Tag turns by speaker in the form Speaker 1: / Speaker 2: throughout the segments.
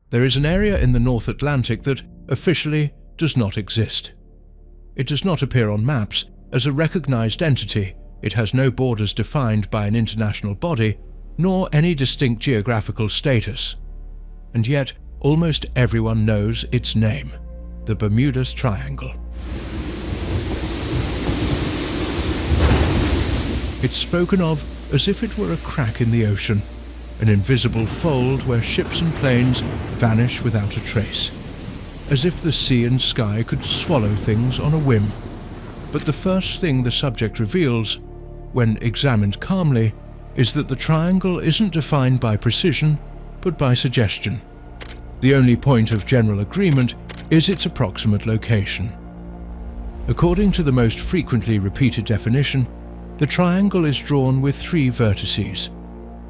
Speaker 1: There is an area in the North Atlantic that officially does not exist. It does not appear on maps as a recognized entity. It has no borders defined by an international body, nor any distinct geographical status. And yet, almost everyone knows its name, the Bermuda Triangle. It's spoken of as if it were a crack in the ocean, an invisible fold where ships and planes vanish without a trace, as if the sea and sky could swallow things on a whim. But the first thing the subject reveals, when examined calmly, is that the triangle isn't defined by precision, but by suggestion. The only point of general agreement is its approximate location. According to the most frequently repeated definition, the triangle is drawn with 3 vertices: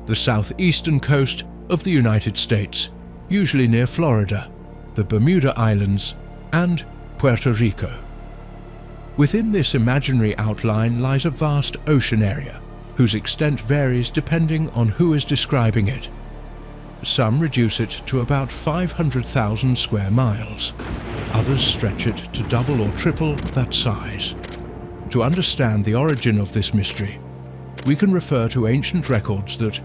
Speaker 1: the southeastern coast of the United States, usually near Florida, the Bermuda Islands, and Puerto Rico. Within this imaginary outline lies a vast ocean area, whose extent varies depending on who is describing it. Some reduce it to about 500,000 square miles. Others stretch it to double or triple that size. To understand the origin of this mystery, we can refer to ancient records that,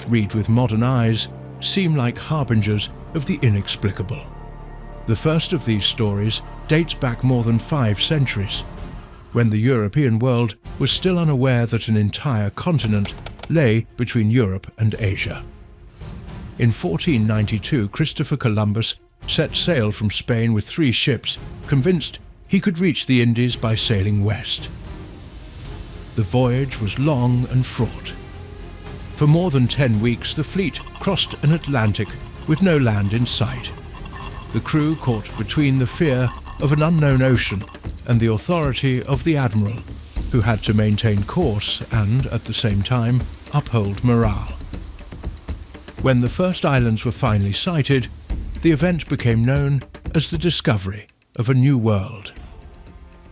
Speaker 1: read with modern eyes, seem like harbingers of the inexplicable. The first of these stories dates back more than 5 centuries, when the European world was still unaware that an entire continent lay between Europe and Asia. In 1492, Christopher Columbus set sail from Spain with 3 ships, convinced he could reach the Indies by sailing west. The voyage was long and fraught. For more than 10 weeks, the fleet crossed an Atlantic with no land in sight. The crew caught between the fear of an unknown ocean and the authority of the admiral, who had to maintain course and, at the same time, uphold morale. When the first islands were finally sighted, the event became known as the discovery of a new world.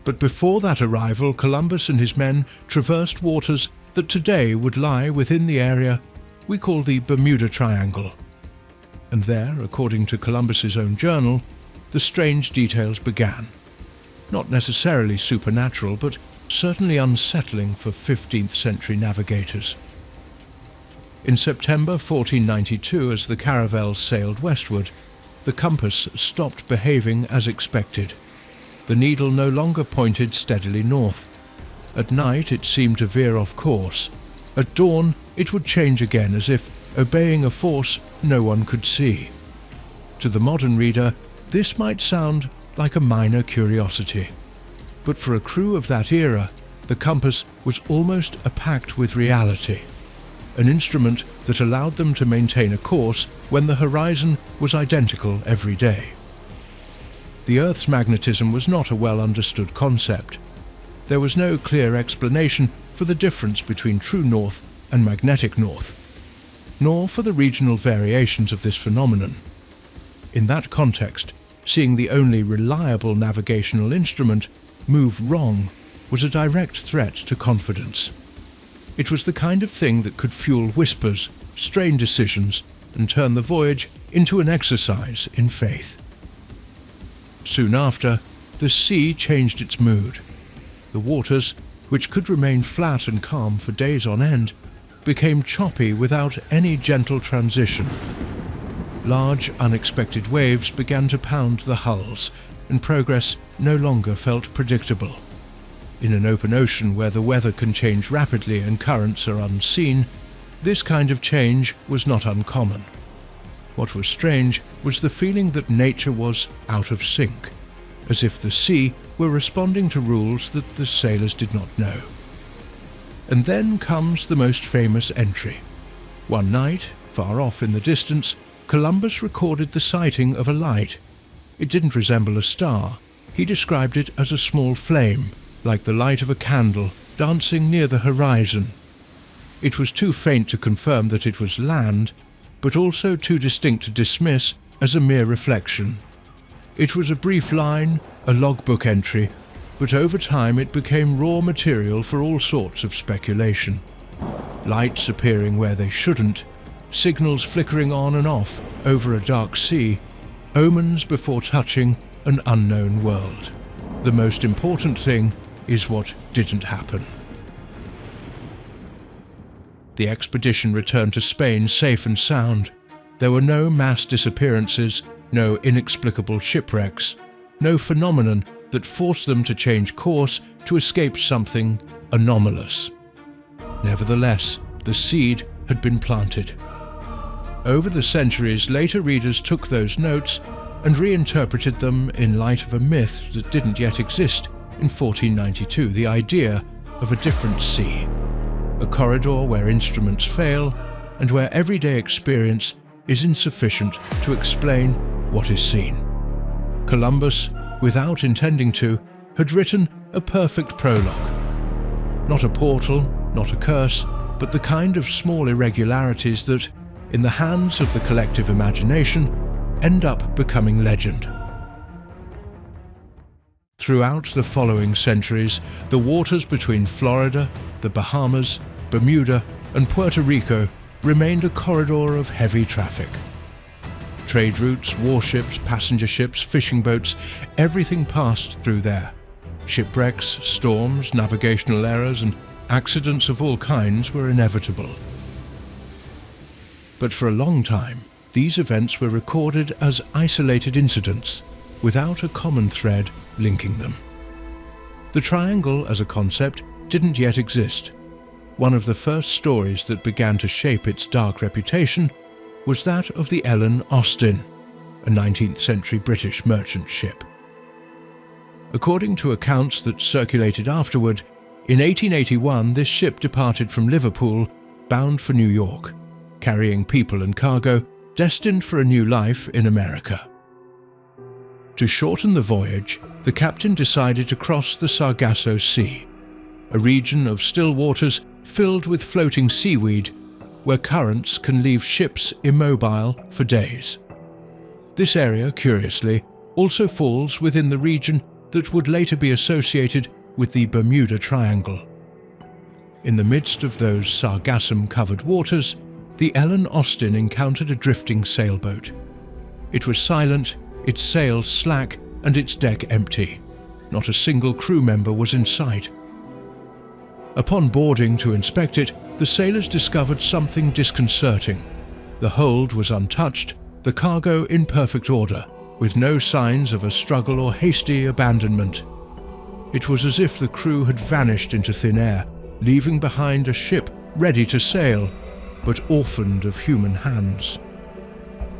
Speaker 1: But before that arrival, Columbus and his men traversed waters that today would lie within the area we call the Bermuda Triangle. And there, according to Columbus's own journal, the strange details began. Not necessarily supernatural, but certainly unsettling for 15th century navigators. In September 1492, as the caravel sailed westward, the compass stopped behaving as expected. The needle no longer pointed steadily north. At night it seemed to veer off course. At dawn it would change again, as if obeying a force no one could see. To the modern reader, this might sound like a minor curiosity. But for a crew of that era, the compass was almost a pact with reality, an instrument that allowed them to maintain a course when the horizon was identical every day. The Earth's magnetism was not a well-understood concept. There was no clear explanation for the difference between true north and magnetic north, nor for the regional variations of this phenomenon. In that context, seeing the only reliable navigational instrument move wrong was a direct threat to confidence. It was the kind of thing that could fuel whispers, strain decisions, and turn the voyage into an exercise in faith. Soon after, the sea changed its mood. The waters, which could remain flat and calm for days on end, became choppy without any gentle transition. Large, unexpected waves began to pound the hulls, and progress no longer felt predictable. In an open ocean where the weather can change rapidly and currents are unseen, this kind of change was not uncommon. What was strange was the feeling that nature was out of sync, as if the sea were responding to rules that the sailors did not know. And then comes the most famous entry. One night, far off in the distance, Columbus recorded the sighting of a light. It didn't resemble a star. He described it as a small flame, like the light of a candle, dancing near the horizon. It was too faint to confirm that it was land, but also too distinct to dismiss as a mere reflection. It was a brief line, a logbook entry, but over time it became raw material for all sorts of speculation. Lights appearing where they shouldn't, signals flickering on and off over a dark sea, omens before touching an unknown world. The most important thing is what didn't happen. The expedition returned to Spain safe and sound. There were no mass disappearances, no inexplicable shipwrecks, no phenomenon that forced them to change course to escape something anomalous. Nevertheless, the seed had been planted. Over the centuries, later readers took those notes and reinterpreted them in light of a myth that didn't yet exist in 1492, the idea of a different sea, a corridor where instruments fail and where everyday experience is insufficient to explain what is seen. Columbus, without intending to, had written a perfect prologue. Not a portal, not a curse, but the kind of small irregularities that, in the hands of the collective imagination, end up becoming legend. Throughout the following centuries, the waters between Florida, the Bahamas, Bermuda, and Puerto Rico remained a corridor of heavy traffic. Trade routes, warships, passenger ships, fishing boats, everything passed through there. Shipwrecks, storms, navigational errors, and accidents of all kinds were inevitable. But for a long time, these events were recorded as isolated incidents, without a common thread linking them. The triangle as a concept didn't yet exist. One of the first stories that began to shape its dark reputation was that of the Ellen Austin, a 19th century British merchant ship. According to accounts that circulated afterward, in 1881 this ship departed from Liverpool bound for New York, carrying people and cargo destined for a new life in America. To shorten the voyage, the captain decided to cross the Sargasso Sea, a region of still waters filled with floating seaweed where currents can leave ships immobile for days. This area, curiously, also falls within the region that would later be associated with the Bermuda Triangle. In the midst of those sargassum-covered waters, the Ellen Austin encountered a drifting sailboat. It was silent, its sails slack, and its deck empty. Not a single crew member was in sight. Upon boarding to inspect it, the sailors discovered something disconcerting. The hold was untouched, the cargo in perfect order, with no signs of a struggle or hasty abandonment. It was as if the crew had vanished into thin air, leaving behind a ship ready to sail, but orphaned of human hands.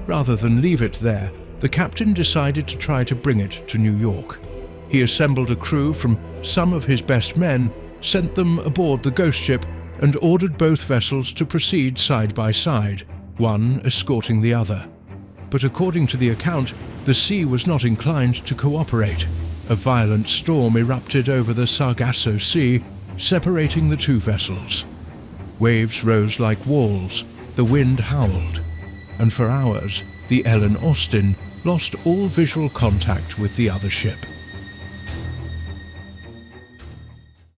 Speaker 1: Rather than leave it there, the captain decided to try to bring it to New York. He assembled a crew from some of his best men, sent them aboard the ghost ship, and ordered both vessels to proceed side by side, one escorting the other. But according to the account, the sea was not inclined to cooperate. A violent storm erupted over the Sargasso Sea, separating the two vessels. Waves rose like walls, the wind howled, and for hours the Ellen Austin lost all visual contact with the other ship.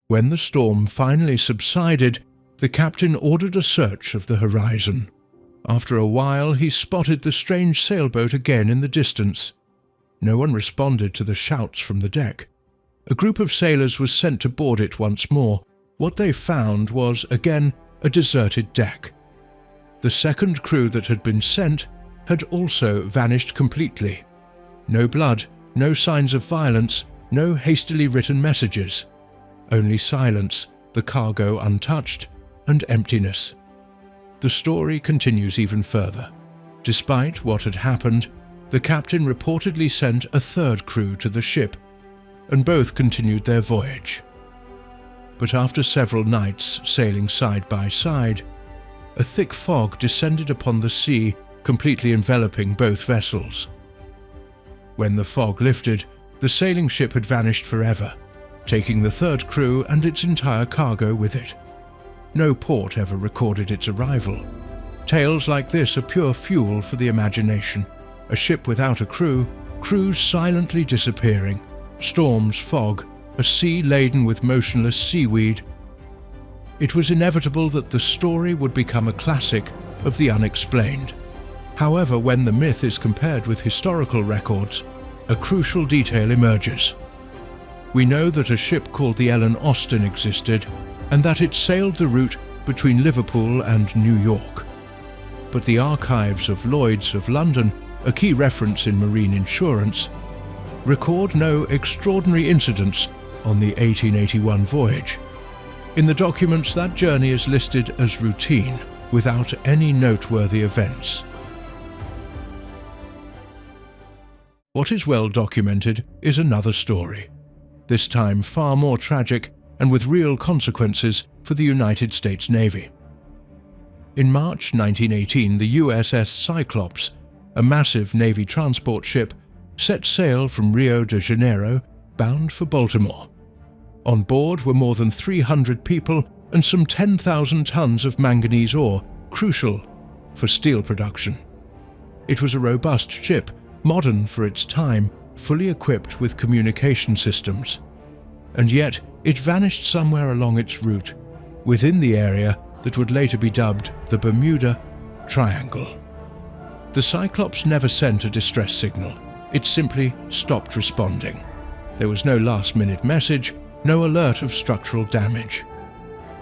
Speaker 1: When the storm finally subsided, the captain ordered a search of the horizon. After a while, he spotted the strange sailboat again in the distance. No one responded to the shouts from the deck. A group of sailors was sent to board it once more. What they found was, again, a deserted deck. The second crew that had been sent had also vanished completely. No blood, no signs of violence, no hastily written messages. Only silence, the cargo untouched, and emptiness. The story continues even further. Despite what had happened, the captain reportedly sent a third crew to the ship, and both continued their voyage. But after several nights sailing side by side, a thick fog descended upon the sea, completely enveloping both vessels. When the fog lifted, the sailing ship had vanished forever, taking the third crew and its entire cargo with it. No port ever recorded its arrival. Tales like this are pure fuel for the imagination. A ship without a crew, crews silently disappearing, storms, fog, a sea laden with motionless seaweed. It was inevitable that the story would become a classic of the unexplained. However, when the myth is compared with historical records, a crucial detail emerges. We know that a ship called the Ellen Austin existed, and that it sailed the route between Liverpool and New York. But the archives of Lloyd's of London, a key reference in marine insurance, record no extraordinary incidents on the 1881 voyage. In the documents, that journey is listed as routine, without any noteworthy events. What is well documented is another story, this time far more tragic and with real consequences for the United States Navy. In March 1918, the USS Cyclops, a massive Navy transport ship, set sail from Rio de Janeiro, bound for Baltimore. On board were more than 300 people and some 10,000 tons of manganese ore, crucial for steel production. It was a robust ship, modern for its time, fully equipped with communication systems. And yet, it vanished somewhere along its route, within the area that would later be dubbed the Bermuda Triangle. The Cyclops never sent a distress signal. It simply stopped responding. There was no last-minute message, no alert of structural damage.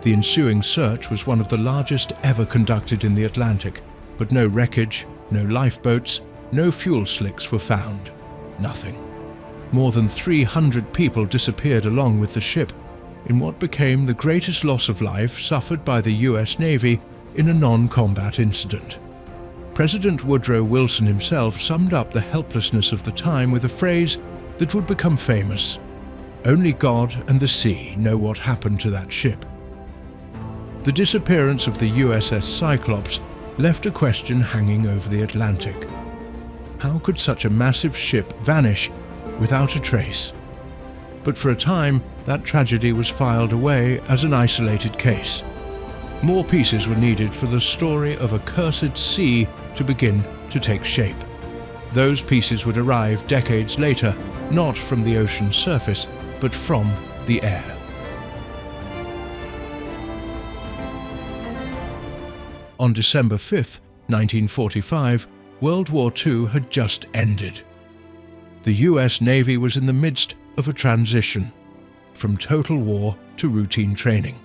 Speaker 1: The ensuing search was one of the largest ever conducted in the Atlantic, but no wreckage, no lifeboats, no fuel slicks were found. Nothing. More than 300 people disappeared along with the ship, in what became the greatest loss of life suffered by the US Navy in a non-combat incident. President Woodrow Wilson himself summed up the helplessness of the time with a phrase that would become famous: "Only God and the sea know what happened to that ship." The disappearance of the USS Cyclops left a question hanging over the Atlantic. How could such a massive ship vanish without a trace? But for a time, that tragedy was filed away as an isolated case. More pieces were needed for the story of a cursed sea to begin to take shape. Those pieces would arrive decades later, not from the ocean's surface, but from the air. On December 5, 1945, World War II had just ended. The US Navy was in the midst of a transition, from total war to routine training.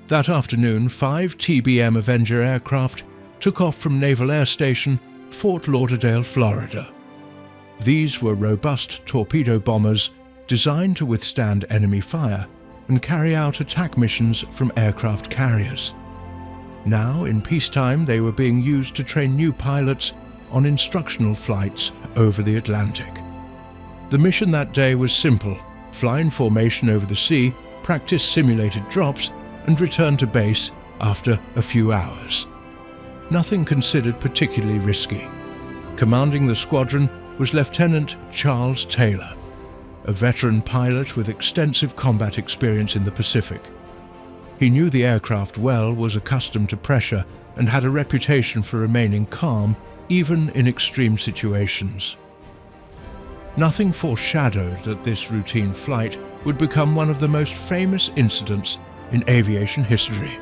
Speaker 1: That afternoon, 5 TBM Avenger aircraft took off from Naval Air Station, Fort Lauderdale, Florida. These were robust torpedo bombers designed to withstand enemy fire and carry out attack missions from aircraft carriers. Now, in peacetime, they were being used to train new pilots on instructional flights over the Atlantic. The mission that day was simple: fly in formation over the sea, practice simulated drops, and return to base after a few hours. Nothing considered particularly risky. Commanding the squadron was Lieutenant Charles Taylor, a veteran pilot with extensive combat experience in the Pacific. He knew the aircraft well, was accustomed to pressure, and had a reputation for remaining calm even in extreme situations. Nothing foreshadowed that this routine flight would become one of the most famous incidents in aviation history.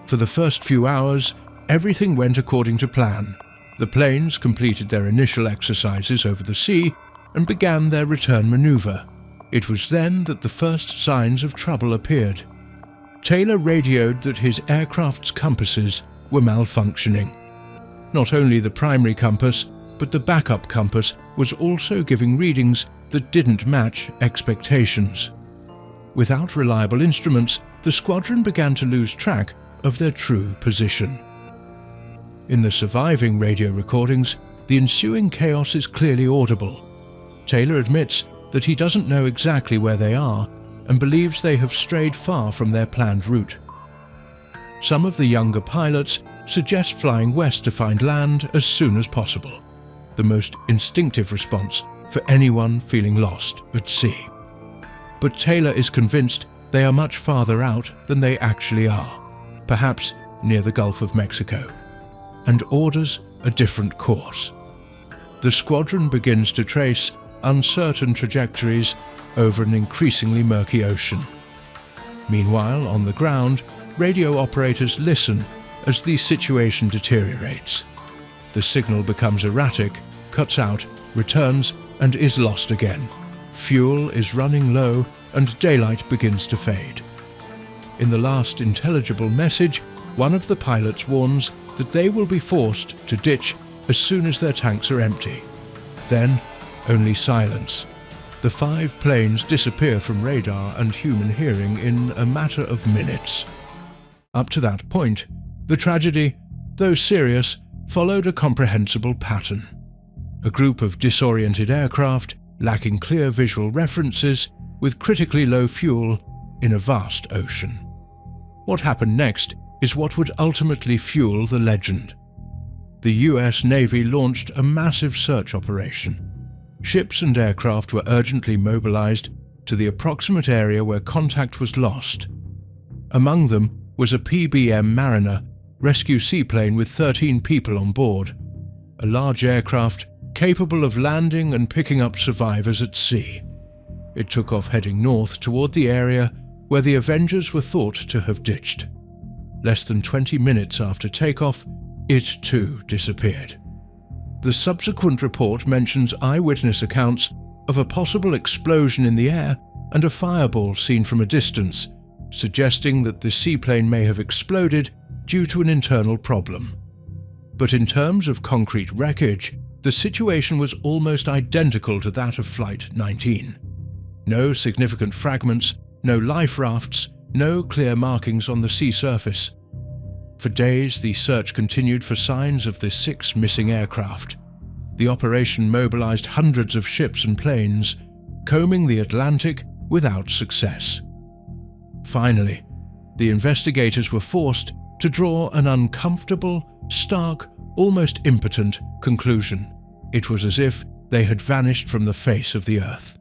Speaker 1: For the first few hours, everything went according to plan. The planes completed their initial exercises over the sea and began their return maneuver. It was then that the first signs of trouble appeared. Taylor radioed that his aircraft's compasses were malfunctioning. Not only the primary compass, but the backup compass was also giving readings that didn't match expectations. Without reliable instruments, the squadron began to lose track of their true position. In the surviving radio recordings, the ensuing chaos is clearly audible. Taylor admits that he doesn't know exactly where they are and believes they have strayed far from their planned route. Some of the younger pilots suggest flying west to find land as soon as possible, the most instinctive response for anyone feeling lost at sea. But Taylor is convinced they are much farther out than they actually are, perhaps near the Gulf of Mexico, and orders a different course. The squadron begins to trace uncertain trajectories over an increasingly murky ocean. Meanwhile, on the ground, radio operators listen as the situation deteriorates. The signal becomes erratic, cuts out, returns, and is lost again. Fuel is running low, and daylight begins to fade. In the last intelligible message, one of the pilots warns that they will be forced to ditch as soon as their tanks are empty. Then, only silence. The 5 planes disappear from radar and human hearing in a matter of minutes. Up to that point, the tragedy, though serious, followed a comprehensible pattern. A group of disoriented aircraft, lacking clear visual references, with critically low fuel, in a vast ocean. What happened next is what would ultimately fuel the legend. The US Navy launched a massive search operation. Ships and aircraft were urgently mobilized to the approximate area where contact was lost. Among them was a PBM Mariner rescue seaplane with 13 people on board, a large aircraft capable of landing and picking up survivors at sea. It took off heading north toward the area where the Avengers were thought to have ditched. Less than 20 minutes after takeoff, it too disappeared. The subsequent report mentions eyewitness accounts of a possible explosion in the air and a fireball seen from a distance, suggesting that the seaplane may have exploded due to an internal problem. But in terms of concrete wreckage, the situation was almost identical to that of Flight 19. No significant fragments, no life rafts, no clear markings on the sea surface. For days, the search continued for signs of the 6 missing aircraft. The operation mobilized hundreds of ships and planes, combing the Atlantic without success. Finally, the investigators were forced to draw an uncomfortable, stark, almost impotent conclusion. It was as if they had vanished from the face of the Earth.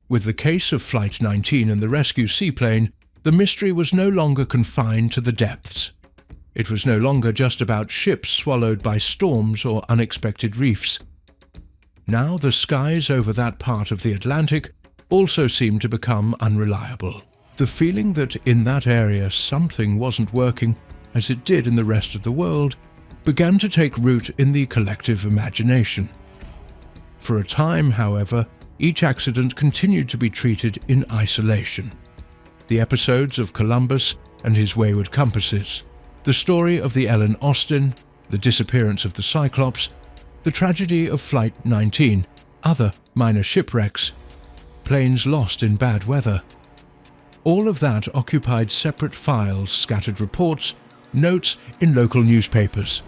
Speaker 1: With the case of Flight 19 and the rescue seaplane, the mystery was no longer confined to the depths. It was no longer just about ships swallowed by storms or unexpected reefs. Now the skies over that part of the Atlantic also seemed to become unreliable. The feeling that in that area something wasn't working as it did in the rest of the world began to take root in the collective imagination. For a time, however, each accident continued to be treated in isolation. The episodes of Columbus and his wayward compasses, the story of the Ellen Austin, the disappearance of the Cyclops, the tragedy of Flight 19, other minor shipwrecks, planes lost in bad weather. All of that occupied separate files, scattered reports, notes in local newspapers.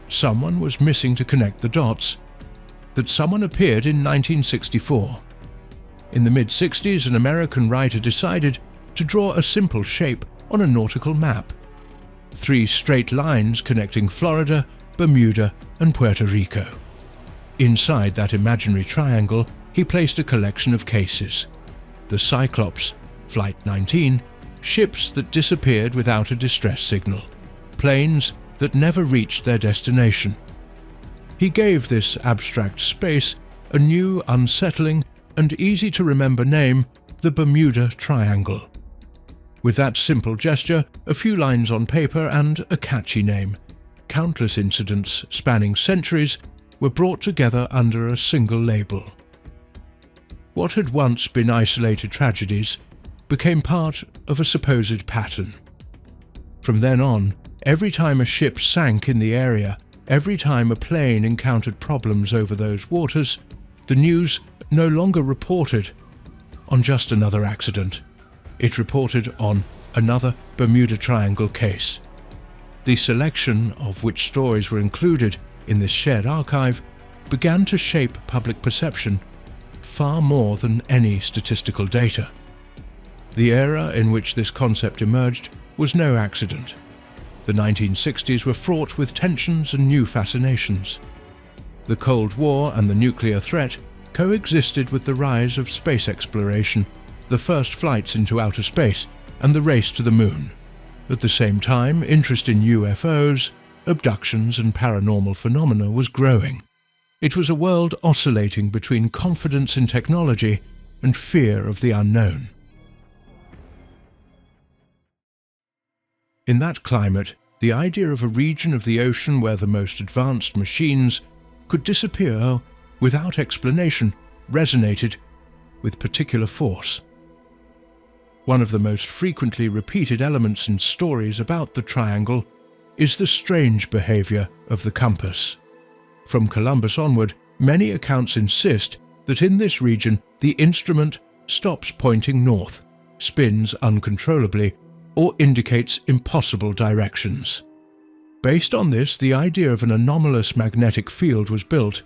Speaker 1: Someone was missing to connect the dots. That someone appeared in 1964. In the mid-60s, an American writer decided to draw a simple shape on a nautical map. 3 straight lines connecting Florida, Bermuda, and Puerto Rico. Inside that imaginary triangle, he placed a collection of cases. The Cyclops, Flight 19, ships that disappeared without a distress signal, planes that never reached their destination. He gave this abstract space a new, unsettling, and easy-to-remember name, the Bermuda Triangle. With that simple gesture, a few lines on paper, and a catchy name, countless incidents spanning centuries were brought together under a single label. What had once been isolated tragedies became part of a supposed pattern. From then on, every time a ship sank in the area, every time a plane encountered problems over those waters, the news no longer reported on just another accident. It reported on another Bermuda Triangle case. The selection of which stories were included in this shared archive began to shape public perception far more than any statistical data. The era in which this concept emerged was no accident. The 1960s were fraught with tensions and new fascinations. The Cold War and the nuclear threat coexisted with the rise of space exploration, the first flights into outer space, and the race to the moon. At the same time, interest in UFOs, abductions, and paranormal phenomena was growing. It was a world oscillating between confidence in technology and fear of the unknown. In that climate, the idea of a region of the ocean where the most advanced machines could disappear without explanation resonated with particular force. One of the most frequently repeated elements in stories about the triangle is the strange behavior of the compass. From Columbus onward, many accounts insist that in this region the instrument stops pointing north, spins uncontrollably, or indicates impossible directions. Based on this, the idea of an anomalous magnetic field was built,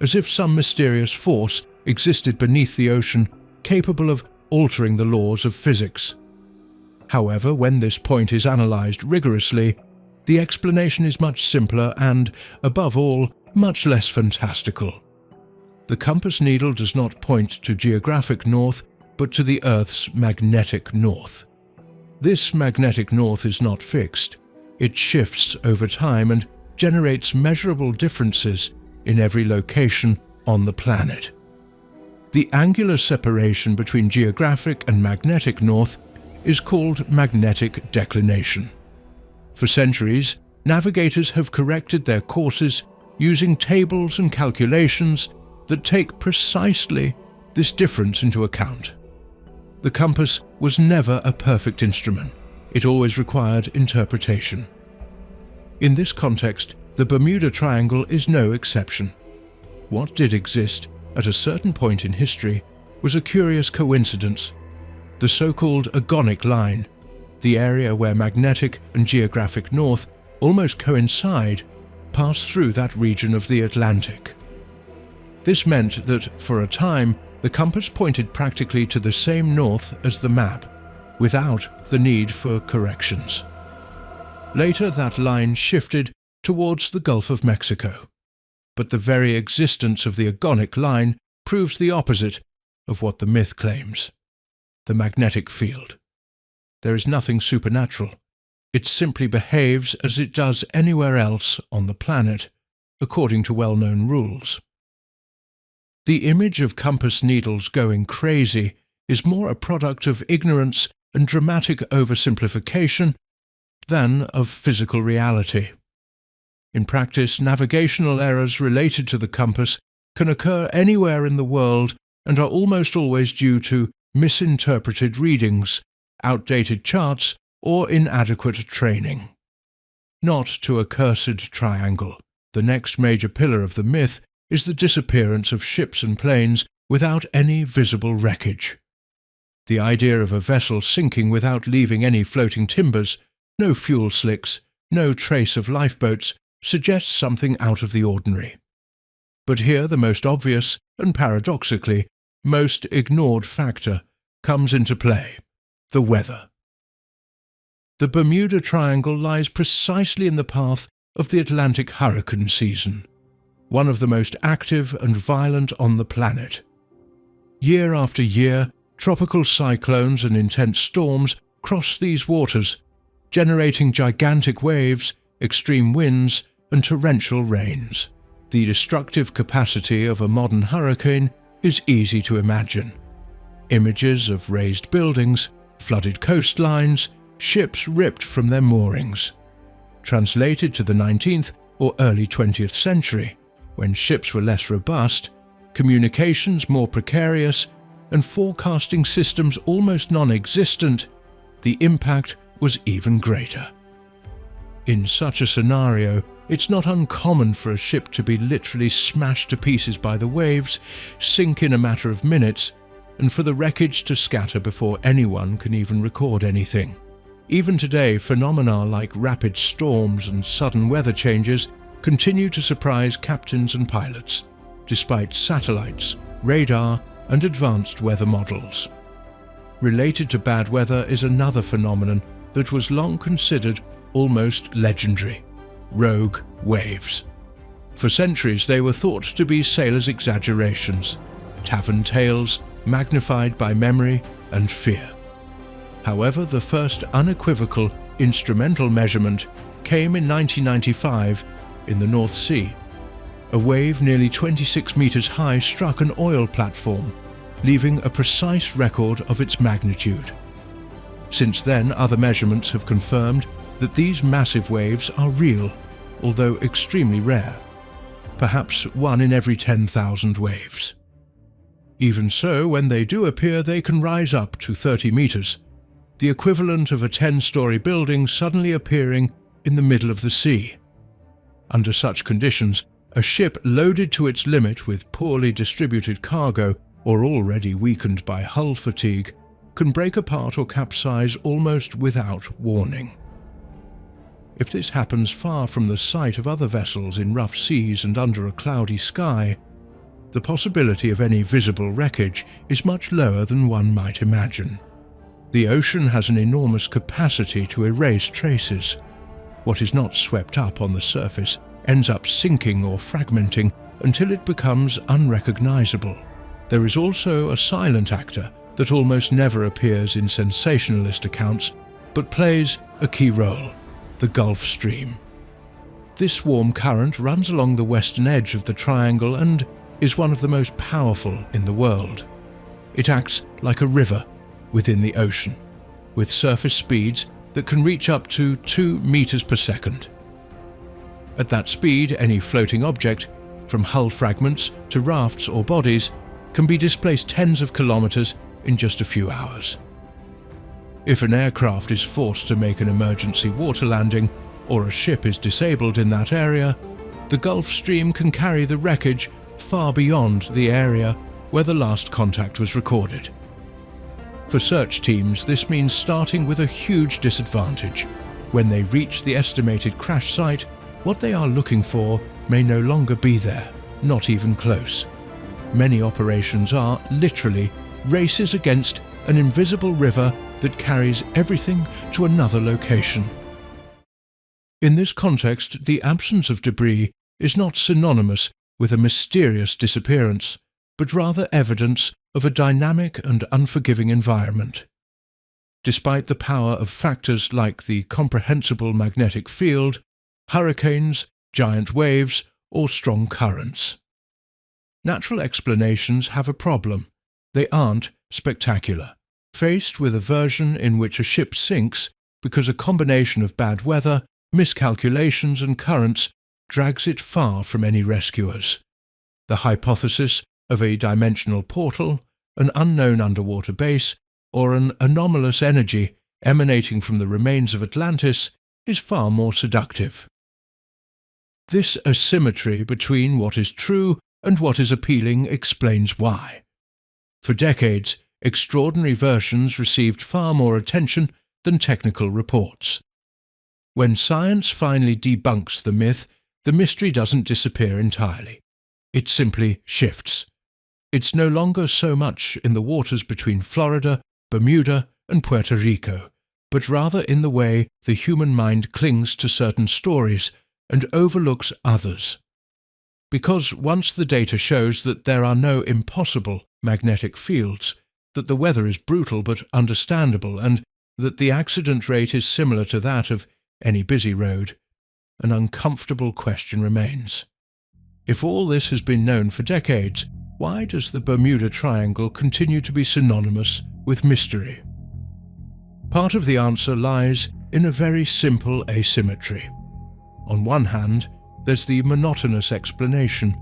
Speaker 1: as if some mysterious force existed beneath the ocean capable of altering the laws of physics. However, when this point is analysed rigorously, the explanation is much simpler and, above all, much less fantastical. The compass needle does not point to geographic north, but to the Earth's magnetic north. This magnetic north is not fixed. It shifts over time and generates measurable differences in every location on the planet. The angular separation between geographic and magnetic north is called magnetic declination. For centuries, navigators have corrected their courses using tables and calculations that take precisely this difference into account. The compass was never a perfect instrument. It always required interpretation. In this context, the Bermuda Triangle is no exception. What did exist at a certain point in history was a curious coincidence. The so-called agonic line, the area where magnetic and geographic north almost coincide, passed through that region of the Atlantic. This meant that, for a time, the compass pointed practically to the same north as the map, without the need for corrections. Later, that line shifted towards the Gulf of Mexico, but the very existence of the agonic line proves the opposite of what the myth claims: the magnetic field. There is nothing supernatural. It simply behaves as it does anywhere else on the planet, according to well-known rules. The image of compass needles going crazy is more a product of ignorance and dramatic oversimplification than of physical reality. In practice, navigational errors related to the compass can occur anywhere in the world and are almost always due to misinterpreted readings, outdated charts, or inadequate training. Not to a cursed triangle. The next major pillar of the myth is the disappearance of ships and planes without any visible wreckage. The idea of a vessel sinking without leaving any floating timbers, no fuel slicks, no trace of lifeboats, suggests something out of the ordinary. But here the most obvious, and paradoxically, most ignored factor comes into play: the weather. The Bermuda Triangle lies precisely in the path of the Atlantic hurricane season, one of the most active and violent on the planet. Year after year, tropical cyclones and intense storms cross these waters, generating gigantic waves, extreme winds, and torrential rains. The destructive capacity of a modern hurricane is easy to imagine. Images of razed buildings, flooded coastlines, ships ripped from their moorings. Translated to the 19th or early 20th century, when ships were less robust, communications more precarious, and forecasting systems almost non-existent, the impact was even greater. In such a scenario, it's not uncommon for a ship to be literally smashed to pieces by the waves, sink in a matter of minutes, and for the wreckage to scatter before anyone can even record anything. Even today, phenomena like rapid storms and sudden weather changes continue to surprise captains and pilots, despite satellites, radar, and advanced weather models. Related to bad weather is another phenomenon that was long considered almost legendary: rogue waves. For centuries they were thought to be sailors' exaggerations, tavern tales magnified by memory and fear. However, the first unequivocal instrumental measurement came in 1995 in the North Sea. A wave nearly 26 meters high struck an oil platform, leaving a precise record of its magnitude. Since then, other measurements have confirmed that these massive waves are real, although extremely rare, perhaps 1 in every 10,000 waves. Even so, when they do appear, they can rise up to 30 meters, the equivalent of a 10-story building suddenly appearing in the middle of the sea. Under such conditions, a ship loaded to its limit with poorly distributed cargo or already weakened by hull fatigue can break apart or capsize almost without warning. If this happens far from the sight of other vessels in rough seas and under a cloudy sky, the possibility of any visible wreckage is much lower than one might imagine. The ocean has an enormous capacity to erase traces. What is not swept up on the surface ends up sinking or fragmenting until it becomes unrecognizable. There is also a silent actor that almost never appears in sensationalist accounts, but plays a key role: the Gulf Stream. This warm current runs along the western edge of the triangle and is one of the most powerful in the world. It acts like a river within the ocean, with surface speeds that can reach up to 2 meters per second. At that speed, any floating object, from hull fragments to rafts or bodies, can be displaced tens of kilometers in just a few hours. If an aircraft is forced to make an emergency water landing, or a ship is disabled in that area, the Gulf Stream can carry the wreckage far beyond the area where the last contact was recorded. For search teams, this means starting with a huge disadvantage. When they reach the estimated crash site, what they are looking for may no longer be there, not even close. Many operations are, literally, races against an invisible river that carries everything to another location. In this context, the absence of debris is not synonymous with a mysterious disappearance, but rather evidence of a dynamic and unforgiving environment. Despite the power of factors like the comprehensible magnetic field, hurricanes, giant waves, or strong currents. Natural explanations have a problem. They aren't spectacular. Faced with a version in which a ship sinks because a combination of bad weather, miscalculations, and currents drags it far from any rescuers. The hypothesis of a dimensional portal, an unknown underwater base, or an anomalous energy emanating from the remains of Atlantis is far more seductive. This asymmetry between what is true and what is appealing explains why. For decades, extraordinary versions received far more attention than technical reports. When science finally debunks the myth, the mystery doesn't disappear entirely. It simply shifts. It's no longer so much in the waters between Florida, Bermuda, and Puerto Rico, but rather in the way the human mind clings to certain stories and overlooks others. Because once the data shows that there are no impossible magnetic fields, that the weather is brutal but understandable, and that the accident rate is similar to that of any busy road, an uncomfortable question remains. If all this has been known for decades, why does the Bermuda Triangle continue to be synonymous with mystery? Part of the answer lies in a very simple asymmetry. On one hand, there's the monotonous explanation: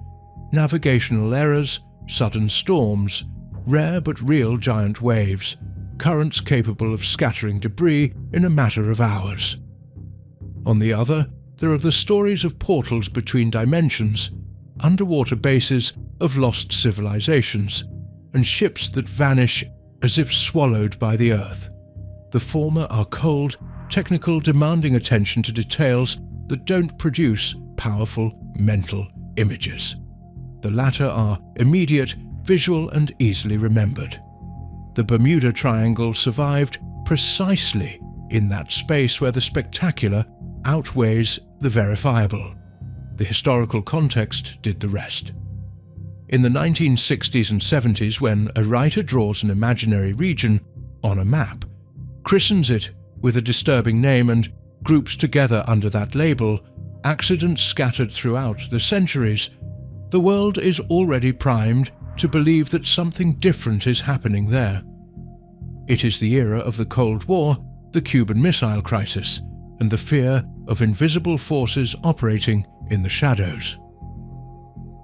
Speaker 1: navigational errors, sudden storms, rare but real giant waves, currents capable of scattering debris in a matter of hours. On the other, there are the stories of portals between dimensions, underwater bases of lost civilizations, and ships that vanish as if swallowed by the earth. The former are cold, technical, demanding attention to details that don't produce powerful mental images. The latter are immediate, visual, and easily remembered. The Bermuda Triangle survived precisely in that space where the spectacular outweighs the verifiable. The historical context did the rest. In the 1960s and 70s, when a writer draws an imaginary region on a map, christens it with a disturbing name, and groups together under that label accidents scattered throughout the centuries, the world is already primed to believe that something different is happening there. It is the era of the Cold War, the Cuban Missile Crisis, and the fear of invisible forces operating in the shadows.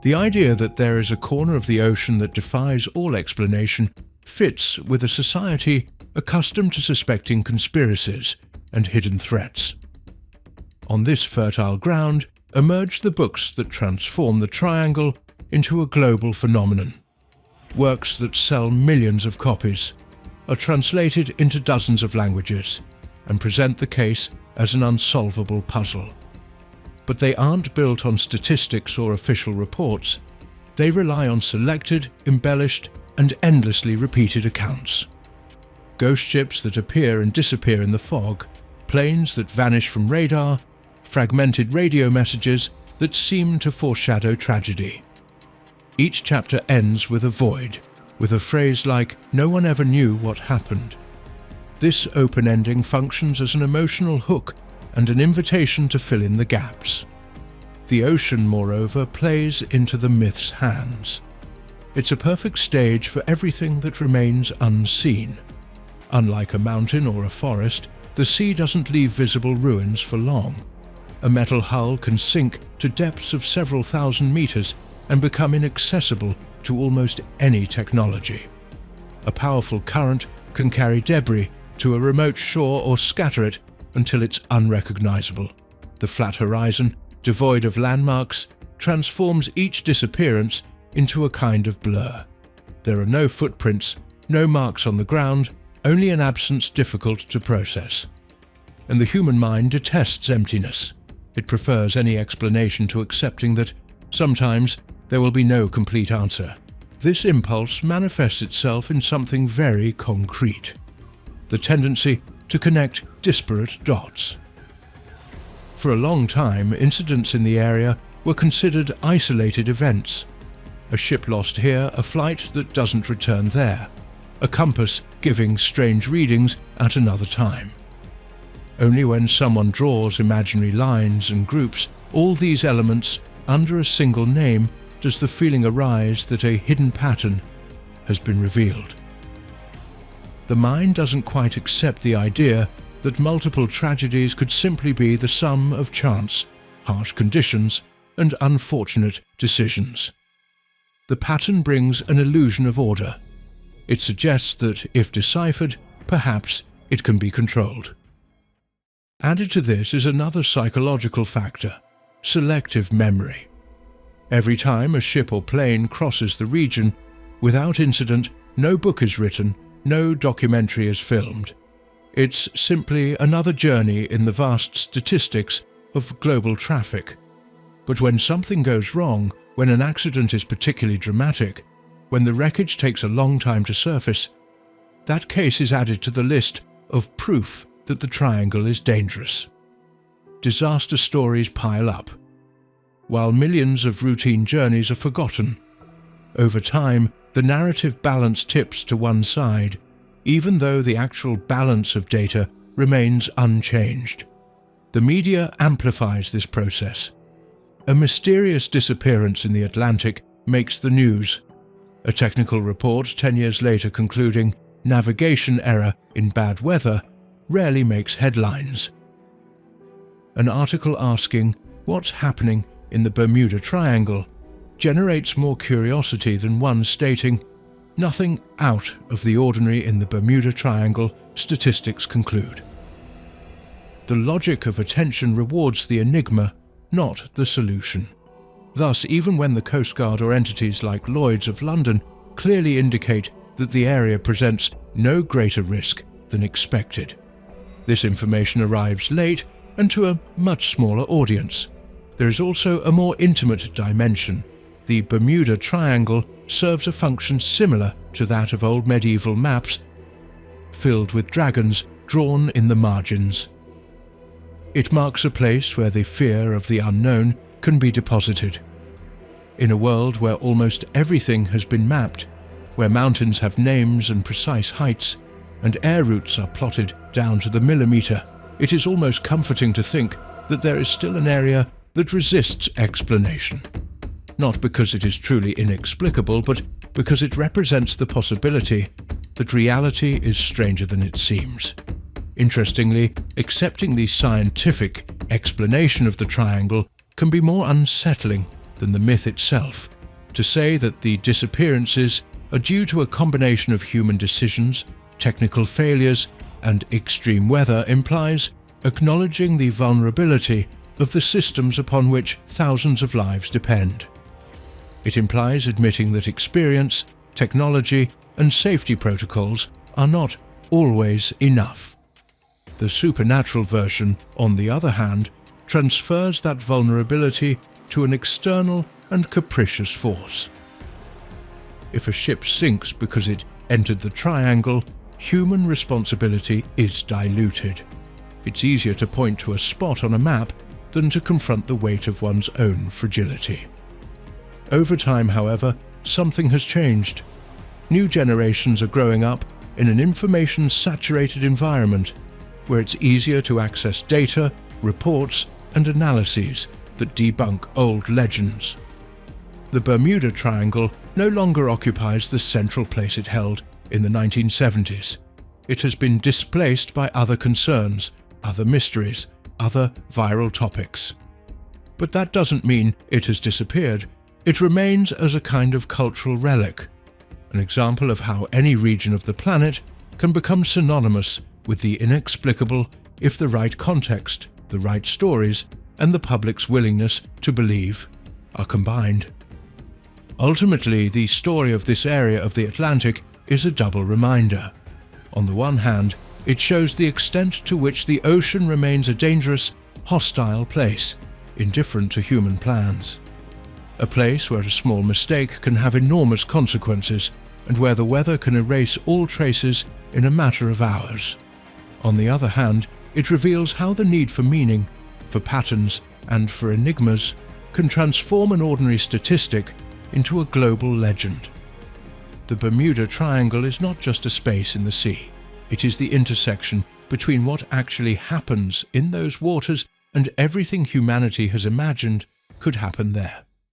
Speaker 1: The idea that there is a corner of the ocean that defies all explanation fits with a society accustomed to suspecting conspiracies and hidden threats. On this fertile ground emerge the books that transform the Triangle into a global phenomenon. Works that sell millions of copies, are translated into dozens of languages, and present the case as an unsolvable puzzle. But they aren't built on statistics or official reports. They rely on selected, embellished, and endlessly repeated accounts. Ghost ships that appear and disappear in the fog, planes that vanish from radar, fragmented radio messages that seem to foreshadow tragedy. Each chapter ends with a void, with a phrase like, "No one ever knew what happened." This open ending functions as an emotional hook and an invitation to fill in the gaps. The ocean, moreover, plays into the myth's hands. It's a perfect stage for everything that remains unseen. Unlike a mountain or a forest, the sea doesn't leave visible ruins for long. A metal hull can sink to depths of several thousand meters and become inaccessible to almost any technology. A powerful current can carry debris to a remote shore or scatter it until it's unrecognizable. The flat horizon, devoid of landmarks, transforms each disappearance into a kind of blur. There are no footprints, no marks on the ground, only an absence difficult to process. And the human mind detests emptiness. It prefers any explanation to accepting that sometimes there will be no complete answer. This impulse manifests itself in something very concrete: the tendency to connect disparate dots. For a long time, incidents in the area were considered isolated events. A ship lost here, a flight that doesn't return there, a compass giving strange readings at another time. Only when someone draws imaginary lines and groups all these elements under a single name does the feeling arise that a hidden pattern has been revealed. The mind doesn't quite accept the idea that multiple tragedies could simply be the sum of chance, harsh conditions, and unfortunate decisions. The pattern brings an illusion of order. It suggests that, if deciphered, perhaps it can be controlled. Added to this is another psychological factor: selective memory. Every time a ship or plane crosses the region, without incident, no book is written, no documentary is filmed. It's simply another journey in the vast statistics of global traffic. But when something goes wrong, when an accident is particularly dramatic, when the wreckage takes a long time to surface, that case is added to the list of proof that the Triangle is dangerous. Disaster stories pile up, while millions of routine journeys are forgotten. Over time, the narrative balance tips to one side, even though the actual balance of data remains unchanged. The media amplifies this process. A mysterious disappearance in the Atlantic makes the news. A technical report 10 years later concluding navigation error in bad weather rarely makes headlines. An article asking what's happening in the Bermuda Triangle generates more curiosity than one stating nothing out of the ordinary in the Bermuda Triangle, statistics conclude. The logic of attention rewards the enigma, not the solution. Thus, even when the Coast Guard or entities like Lloyd's of London clearly indicate that the area presents no greater risk than expected, this information arrives late and to a much smaller audience. There is also a more intimate dimension. The Bermuda Triangle serves a function similar to that of old medieval maps, filled with dragons drawn in the margins. It marks a place where the fear of the unknown can be deposited. In a world where almost everything has been mapped, where mountains have names and precise heights, and air routes are plotted down to the millimeter, it is almost comforting to think that there is still an area that resists explanation. Not because it is truly inexplicable, but because it represents the possibility that reality is stranger than it seems. Interestingly, accepting the scientific explanation of the triangle can be more unsettling than the myth itself. To say that the disappearances are due to a combination of human decisions, technical failures, and extreme weather implies acknowledging the vulnerability of the systems upon which thousands of lives depend. It implies admitting that experience, technology, and safety protocols are not always enough. The supernatural version, on the other hand, transfers that vulnerability to an external and capricious force. If a ship sinks because it entered the triangle, human responsibility is diluted. It's easier to point to a spot on a map than to confront the weight of one's own fragility. Over time, however, something has changed. New generations are growing up in an information-saturated environment where it's easier to access data, reports, and analyses that debunk old legends. The Bermuda Triangle no longer occupies the central place it held in the 1970s. It has been displaced by other concerns, other mysteries, other viral topics. But that doesn't mean it has disappeared. It remains as a kind of cultural relic, an example of how any region of the planet can become synonymous with the inexplicable if the right context, the right stories, and the public's willingness to believe are combined. Ultimately, the story of this area of the Atlantic is a double reminder. On the one hand, it shows the extent to which the ocean remains a dangerous, hostile place, indifferent to human plans. A place where a small mistake can have enormous consequences, and where the weather can erase all traces in a matter of hours. On the other hand, it reveals how the need for meaning, for patterns, and for enigmas can transform an ordinary statistic into a global legend. The Bermuda Triangle is not just a space in the sea. It is the intersection between what actually happens in those waters and everything humanity has imagined could happen there.